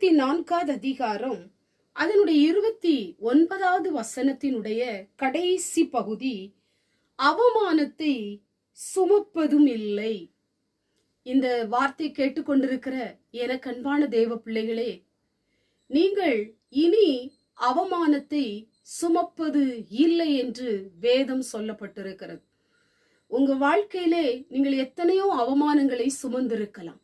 34வது அதிகாரம் அதனுடைய 29வது வசனத்தினுடைய கடைசி பகுதி, அவமானத்தை சுமப்பதும் இல்லை. இந்த வார்த்தை கேட்டுக்கொண்டிருக்கிற எனக்கு அன்பான தேவ பிள்ளைகளே, நீங்கள் இனி அவமானத்தை சுமப்பது இல்லை என்று வேதம் சொல்லப்பட்டிருக்கிறது. உங்க வாழ்க்கையிலே நீங்கள் எத்தனையோ அவமானங்களை சுமந்திருக்கலாம்.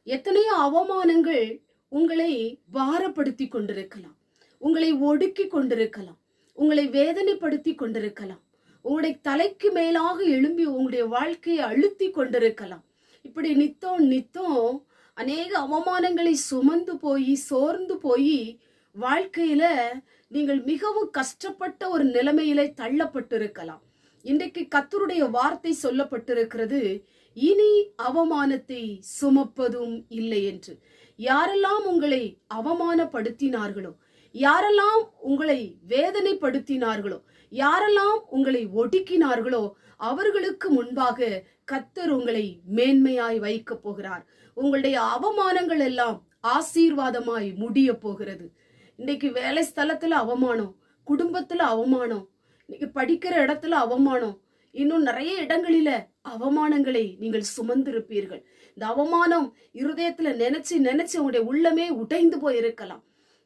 எத்தனையோ அவமானங்கள் உங்களை பாரப்படுத்தி கொண்டிருக்கலாம், உங்களை ஒடுக்கி கொண்டிருக்கலாம், உங்களை வேதனைப்படுத்தி கொண்டிருக்கலாம், உங்களுடைய தலைக்கு மேலாக எழும்பி உங்களுடைய வாழ்க்கையை அழுத்தி கொண்டிருக்கலாம். இப்படி நித்தம் அநேக அவமானங்களை சுமந்து போய் சோர்ந்து போய் வாழ்க்கையில நீங்கள் மிகவும் கஷ்டப்பட்ட ஒரு நிலைமையில தள்ளப்பட்டிருக்கலாம். இன்றைக்கு கர்த்தருடைய வார்த்தை சொல்லப்பட்டிருக்கிறது, இனி அவமானத்தை சுமப்பதும் இல்லை என்று. யாரெல்லாம் உங்களை அவமானப்படுத்தினார்களோ, யாரெல்லாம் உங்களை வேதனைப்படுத்தினார்களோ, யாரெல்லாம் உங்களை ஒடுக்கினார்களோ, அவர்களுக்கு முன்பாக கர்த்தர் உங்களை மேன்மையாய் வைக்க போகிறார். உங்களுடைய அவமானங்கள் எல்லாம் ஆசீர்வாதமாய் முடிய போகிறது. இன்னைக்கு வேலை ஸ்தலத்துல அவமானம், குடும்பத்துல அவமானம், இன்னைக்கு படிக்கிற இடத்துல அவமானம், இன்னும் நிறைய இடங்களில அவமானங்களை நீங்கள் சுமந்திருப்பீர்கள். இந்த அவமானம் இருதயத்துல நினைச்சு உங்களுடைய உள்ளமே உடைந்து போயிருக்கலாம்.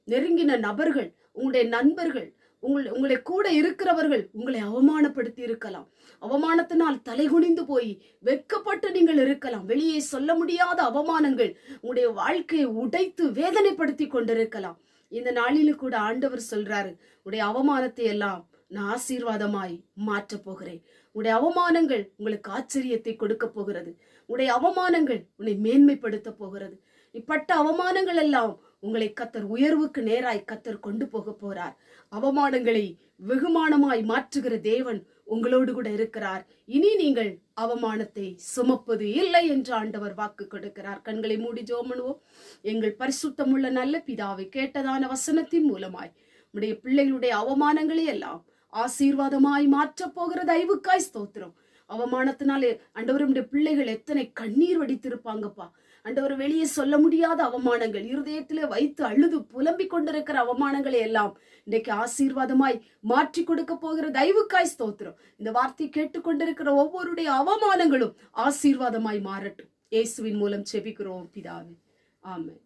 நெருங்கின நபர்கள், உங்களுடைய நண்பர்கள், உங்களை கூட இருக்கிறவர்கள் உங்களை அவமானப்படுத்தி இருக்கலாம். அவமானத்தினால் தலைகுனிந்து போய் வெட்கப்பட்டு நீங்கள் இருக்கலாம். வெளியே சொல்ல முடியாத அவமானங்கள் உங்களுடைய வாழ்க்கையை உடைத்து வேதனைப்படுத்தி கொண்டிருக்கலாம். இந்த நாளிலும் கூட ஆண்டவர் சொல்றாரு, உடைய அவமானத்தை எல்லாம் நான் ஆசீர்வாதமாய் மாற்ற போகிறேன். உடைய அவமானங்கள் உங்களுக்கு ஆச்சரியத்தை கொடுக்க போகிறது. உடைய அவமானங்கள் உன்னை மேன்மைப்படுத்த போகிறது. இப்பட்ட அவமானங்கள் எல்லாம் உங்களை கர்த்தர் உயர்வுக்கு நேராய் கர்த்தர் கொண்டு போக போறார். அவமானங்களை வெகுமானமாய் மாற்றுகிற தேவன் உங்களோடு கூட இருக்கிறார். இனி நீங்கள் அவமானத்தை சுமப்பது இல்லை என்று ஆண்டவர் வாக்கு கொடுக்கிறார். கண்களை மூடி ஜெபம் பண்ணுவோம். எங்கள் பரிசுத்தமுள்ள நல்ல பிதாவை, கேட்டதான வசனத்தின் மூலமாய் உடைய பிள்ளைகளுடைய அவமானங்களை எல்லாம் ஆசீர்வாதமாய் மாற்ற போகிற தயவுக்காய் ஸ்தோத்திரம். அவமானத்தினாலே ஆண்டவருடைய பிள்ளைகள் எத்தனை கண்ணீர் வடித்திருப்பாங்கப்பா. ஆண்டவர் வெளியே சொல்ல முடியாத அவமானங்கள், இருதயத்திலே வைத்து அழுது புலம்பிக் கொண்டிருக்கிற அவமானங்களை எல்லாம் இன்றைக்கு ஆசீர்வாதமாய் மாற்றி கொடுக்க போகிற தயவுக்காய் ஸ்தோத்திரம். இந்த வார்த்தை கேட்டுக்கொண்டிருக்கிற ஒவ்வொருடைய அவமானங்களும் ஆசீர்வாதமாய் மாறட்டும். இயேசுவின் மூலம் செபிக்கிறோம் பிதாவே, ஆமென்.